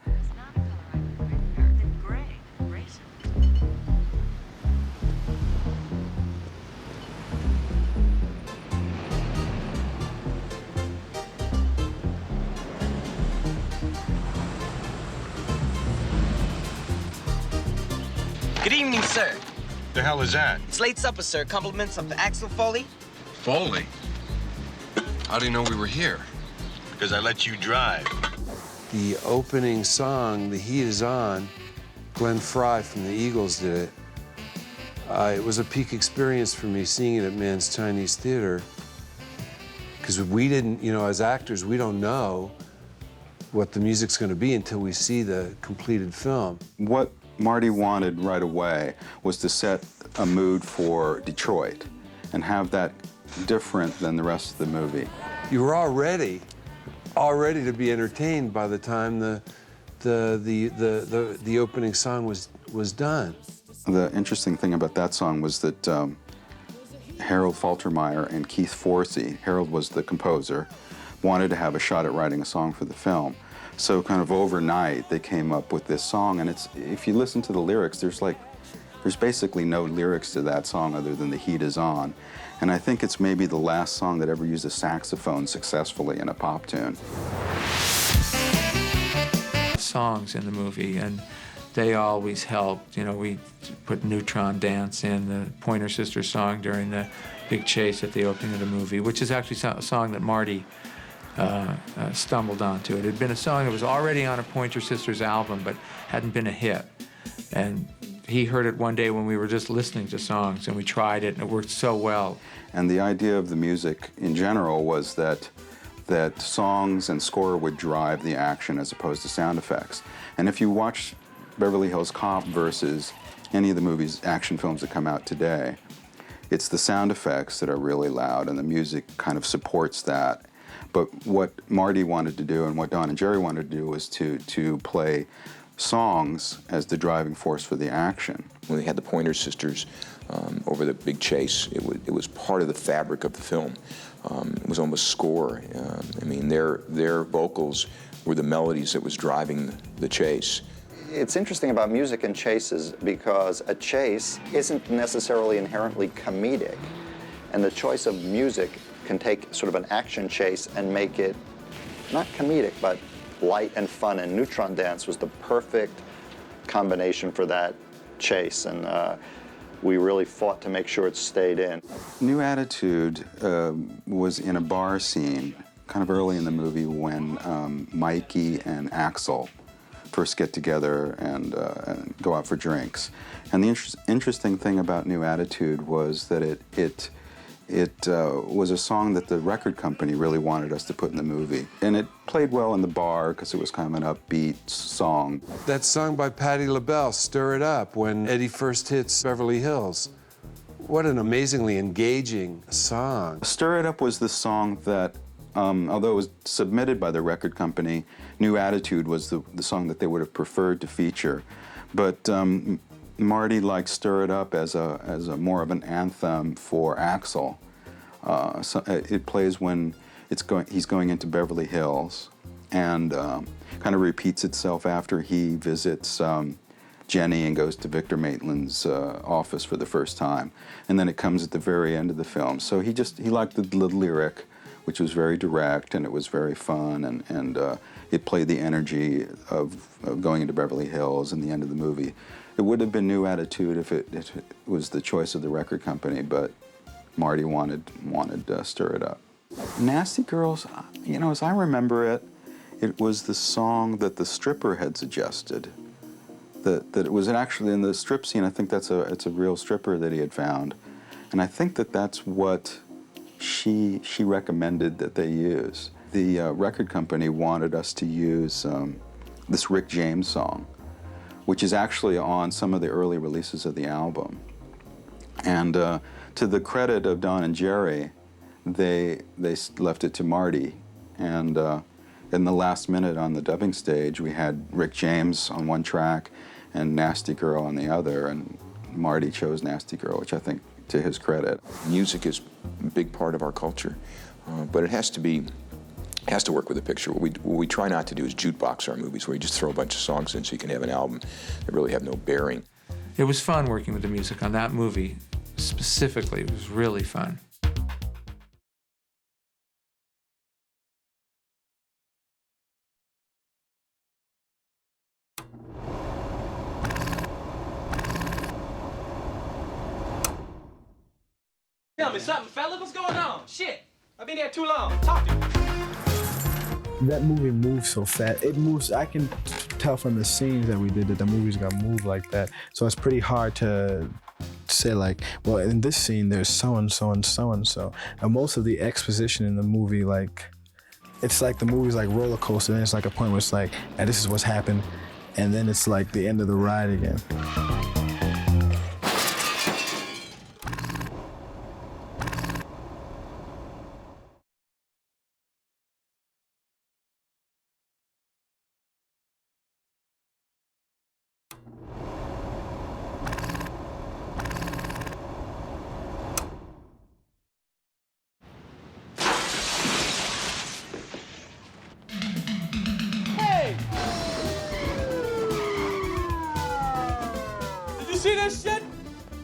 Good evening, sir. The hell is that? It's late supper, sir. Compliments of Axel Foley. Foley? How do you know we were here? Because I let you drive. The opening song, The Heat Is On, Glenn Frey from the Eagles did it. It was a peak experience for me seeing it at Mann's Chinese Theater, because we didn't, you know, as actors, we don't know what the music's going to be until we see the completed film. What Marty wanted right away was to set a mood for Detroit and have that different than the rest of the movie. You were all ready to be entertained by the time the opening song was done. The interesting thing about that song was that Harold Faltermeyer and Keith Forsey, Harold was the composer, wanted to have a shot at writing a song for the film. So kind of overnight, they came up with this song, and if you listen to the lyrics, there's basically no lyrics to that song other than The Heat Is On. And I think it's maybe the last song that ever used a saxophone successfully in a pop tune. Songs in the movie, and they always helped. You know, we put Neutron Dance in, the Pointer Sisters song during the big chase at the opening of the movie, which is actually a song that Marty stumbled onto. It had been a song that was already on a Pointer Sisters album, but hadn't been a hit. And he heard it one day when we were just listening to songs, and we tried it, and it worked so well. And the idea of the music in general was that songs and score would drive the action as opposed to sound effects. And if you watch Beverly Hills Cop versus any of the movies, action films that come out today, it's the sound effects that are really loud, and the music kind of supports that. But what Marty wanted to do, and what Don and Jerry wanted to do, was to play songs as the driving force for the action. When they had the Pointer Sisters over the big chase, it was part of the fabric of the film. It was almost score. I mean, their vocals were the melodies that was driving the chase. It's interesting about music and chases, because a chase isn't necessarily inherently comedic, and the choice of music can take sort of an action chase and make it not comedic, but light and fun, and Neutron Dance was the perfect combination for that chase, and we really fought to make sure it stayed in. New Attitude was in a bar scene kind of early in the movie when Mikey and Axel first get together and go out for drinks. And the interesting thing about New Attitude was that it was a song that the record company really wanted us to put in the movie. And it played well in the bar because it was kind of an upbeat song. That song by Patti LaBelle, Stir It Up, when Eddie first hits Beverly Hills. What an amazingly engaging song. Stir It Up was the song that, although it was submitted by the record company, New Attitude was the song that they would have preferred to feature. But Marty liked Stir It Up as a more of an anthem for Axel. So it plays when he's going into Beverly Hills, and kind of repeats itself after he visits Jenny and goes to Victor Maitland's office for the first time. And then it comes at the very end of the film. So he liked the lyric, which was very direct, and it was very fun, and it played the energy of going into Beverly Hills and the end of the movie. It would have been New Attitude if it was the choice of the record company, but Marty wanted to stir it up. Nasty Girls, you know, as I remember it, it was the song that the stripper had suggested. That it was actually in the strip scene. I think it's a real stripper that he had found, and I think that's what she recommended that they use. The record company wanted us to use this Rick James song, which is actually on some of the early releases of the album. And to the credit of Don and Jerry, they left it to Marty, and in the last minute on the dubbing stage, we had Rick James on one track and Nasty Girl on the other, and Marty chose Nasty Girl, which I think, to his credit. Music is a big part of our culture, but it has to work with the picture. What we try not to do is jukebox our movies, where you just throw a bunch of songs in so you can have an album that really have no bearing. It was fun working with the music on that movie specifically. It was really fun. Tell me something, fella. What's going on? Shit. I've been here too long. Talk to me. That movie moves so fast. It moves, I can tell from the scenes that we did that the movie's gonna move like that. So it's pretty hard to say like, well, in this scene, there's so-and-so and so-and-so. And most of the exposition in the movie, like, it's like the movie's like roller coaster, and it's like a point where it's like, and this is what's happened, and then it's like the end of the ride again. See this shit?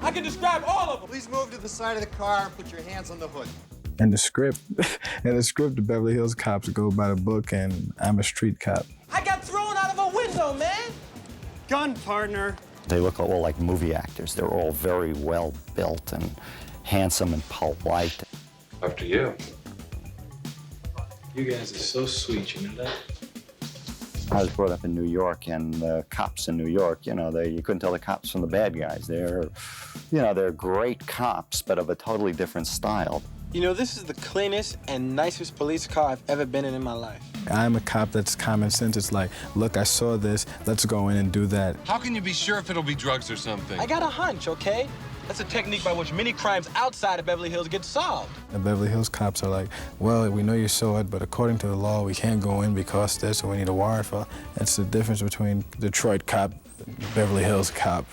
I can describe all of them. Please move to the side of the car and put your hands on the hood. And the script, the Beverly Hills Cops go by the book, and I'm a street cop. I got thrown out of a window, man. Gun, partner. They look all like movie actors. They're all very well built and handsome and polite. Up to you. You guys are so sweet, you know that? I was brought up in New York, and the cops in New York, you know, you couldn't tell the cops from the bad guys. They're great cops, but of a totally different style. You know, this is the cleanest and nicest police car I've ever been in my life. I'm a cop that's common sense. It's like, look, I saw this, let's go in and do that. How can you be sure if it'll be drugs or something? I got a hunch, okay? That's a technique by which many crimes outside of Beverly Hills get solved. The Beverly Hills Cops are like, well, we know you saw it, but according to the law, we can't go in because there's, so we need a warrant for. That's the difference between Detroit cop, Beverly Hills cop.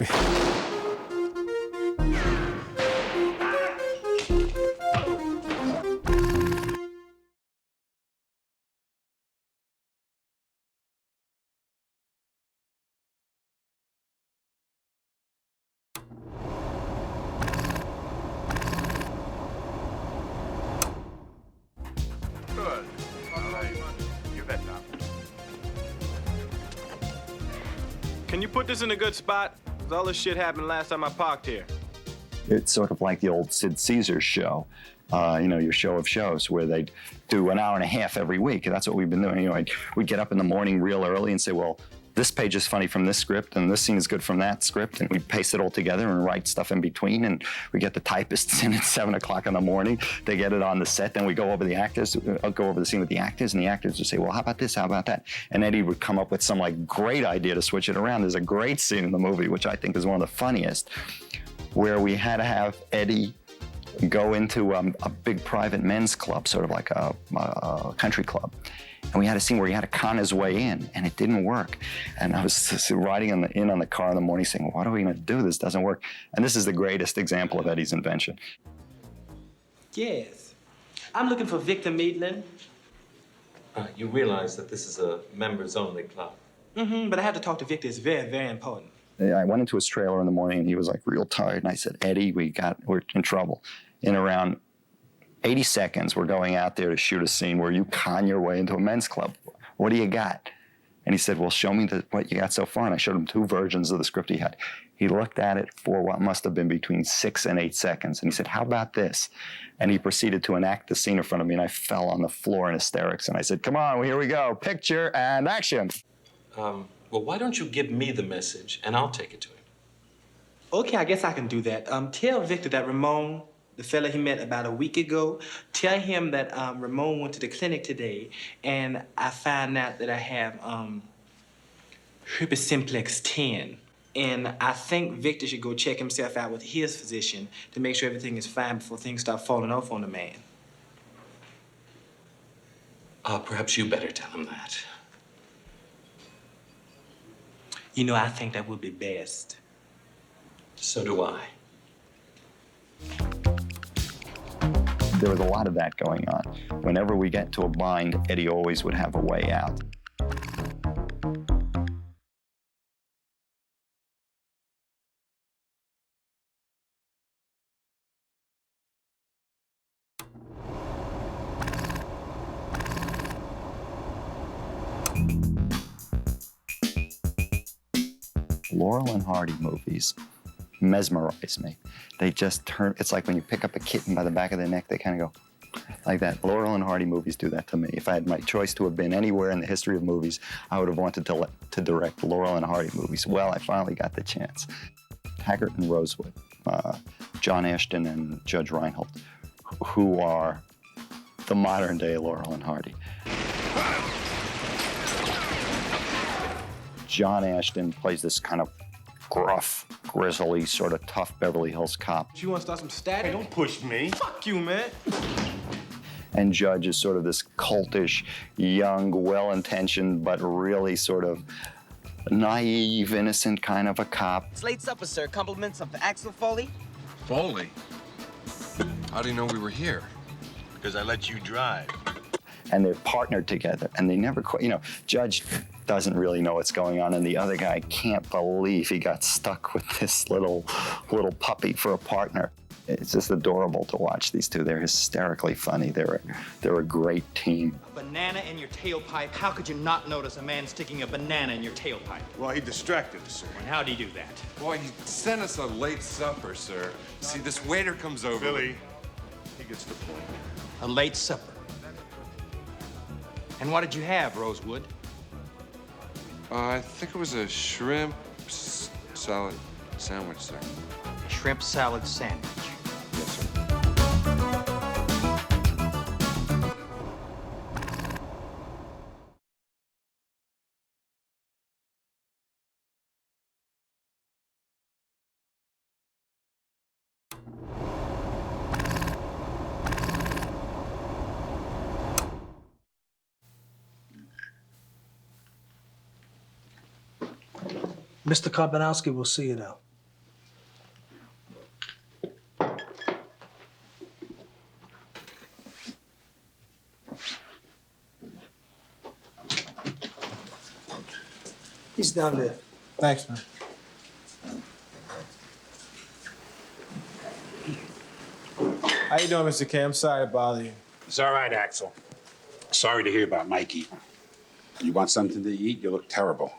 Good. All right. You bet, Doc. Can you put this in a good spot? 'Cause all this shit happened last time I parked here. It's sort of like the old Sid Caesar show, your show of shows, where they'd do an hour and a half every week. And that's what we've been doing. You know, we'd get up in the morning real early and say, well, this page is funny from this script, and this scene is good from that script, and we paste it all together and write stuff in between, and we get the typists in at 7 o'clock in the morning. They get it on the set, then we go over the actors. I'll go over the scene with the actors, and the actors would say, well, how about this, how about that? And Eddie would come up with some great idea to switch it around. There's a great scene in the movie, which I think is one of the funniest, where we had to have Eddie go into a big private men's club, sort of like a country club. And we had a scene where he had to con his way in, and it didn't work. And I was just riding in on the car in the morning saying, what are we gonna do? This doesn't work. And this is the greatest example of Eddie's invention. Yes. I'm looking for Victor Maitland. You realize that this is a members-only club. But I have to talk to Victor. It's very, very important. I went into his trailer in the morning and he was like real tired. And I said, Eddie, we're in trouble. In around 80 seconds, we're going out there to shoot a scene where you con your way into a men's club. What do you got? And he said, well, show me what you got so far. And I showed him 2 versions of the script he had. He looked at it for what must have been between 6 and 8 seconds. And he said, how about this? And he proceeded to enact the scene in front of me. And I fell on the floor in hysterics. And I said, come on, here we go. Picture and action. Well, why don't you give me the message and I'll take it to him? Okay, I guess I can do that. Tell Victor that Ramon, the fella he met about a week ago, tell him that Ramon went to the clinic today and I found out that I have herpes simplex 10. And I think Victor should go check himself out with his physician to make sure everything is fine before things start falling off on the man. Perhaps you better tell him that. You know, I think that would be best. So do I. There was a lot of that going on. Whenever we get to a bind, Eddie always would have a way out. Laurel and Hardy movies mesmerize me. They just turn, it's like when you pick up a kitten by the back of their neck, they kind of go like that. Laurel and Hardy movies do that to me. If I had my choice to have been anywhere in the history of movies, I would have wanted to direct Laurel and Hardy movies. Well, I finally got the chance. Taggart and Rosewood, John Ashton and Judge Reinhold, who are the modern day Laurel and Hardy. John Ashton plays this kind of gruff, grizzly, sort of tough Beverly Hills cop. You want to start some static? Hey, don't push me. Fuck you, man. And Judge is sort of this cultish, young, well-intentioned, but really sort of naive, innocent kind of a cop. It's late supper, sir. Compliments of Axel Foley. Foley? How do you know we were here? Because I let you drive. And they're partnered together, and they never quite, Judge doesn't really know what's going on, and the other guy can't believe he got stuck with this little puppy for a partner. It's just adorable to watch these two. They're hysterically funny. They're a great team. A banana in your tailpipe. How could you not notice a man sticking a banana in your tailpipe? Well, he distracted us, sir. And how'd he do that? Boy, he sent us a late supper, sir. See, this waiter comes over. Billy, he gets the point. A late supper. And what did you have, Rosewood? I think it was a shrimp salad sandwich, sir. A shrimp salad sandwich. Yes, sir. Mr. Karbanowski will see you now. He's down there. Thanks, man. How you doing, Mr. K? I'm sorry to bother you. It's all right, Axel. Sorry to hear about Mikey. You want something to eat? You look terrible.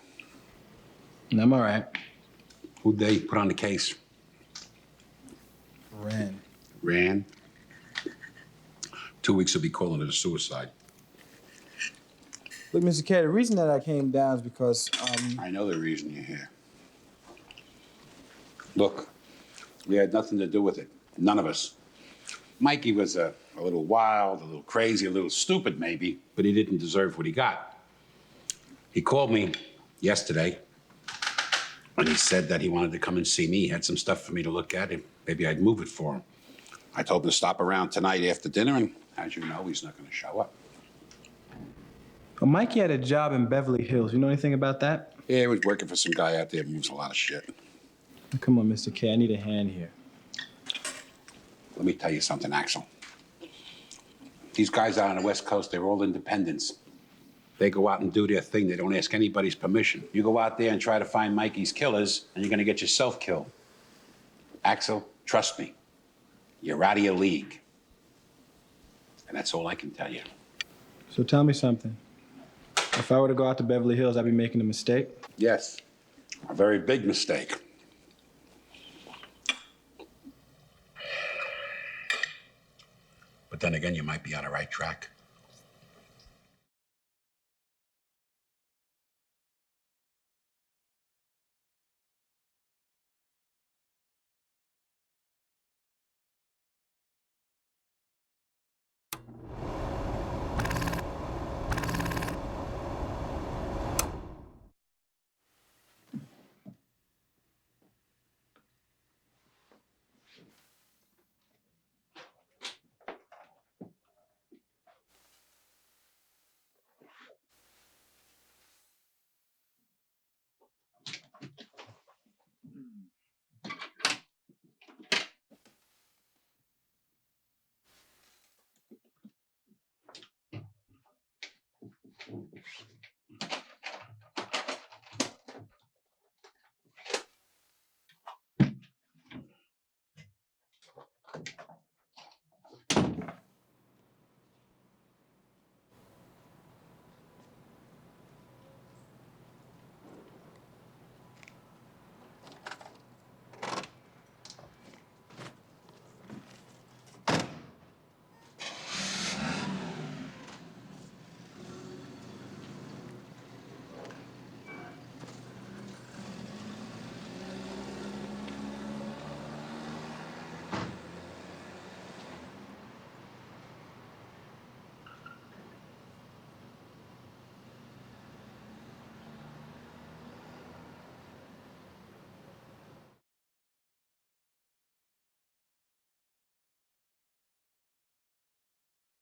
I'm all right. Who'd they put on the case? Ran. Ran? 2 weeks will be calling it a suicide. Look, Mr. K, the reason that I came down is because, I know the reason you're here. Look, we had nothing to do with it. None of us. Mikey was a little wild, a little crazy, a little stupid maybe, but he didn't deserve what he got. He called me yesterday, and he said that he wanted to come and see me. He had some stuff for me to look at, and maybe I'd move it for him. I told him to stop around tonight after dinner, and as you know, he's not going to show up. well, Mikey had a job in Beverly Hills. You know anything about that? Yeah, he was working for some guy out there who moves a lot of shit. Come on, Mr. K, I need a hand here. Let me tell you something, Axel. These guys out on the West Coast, they're all independents. They go out and do their thing. They don't ask anybody's permission. You go out there and try to find Mikey's killers, and you're gonna get yourself killed. Axel, trust me, you're out of your league. And that's all I can tell you. So tell me something. If I were to go out to Beverly Hills, I'd be making a mistake? Yes, a very big mistake. But then again, you might be on the right track.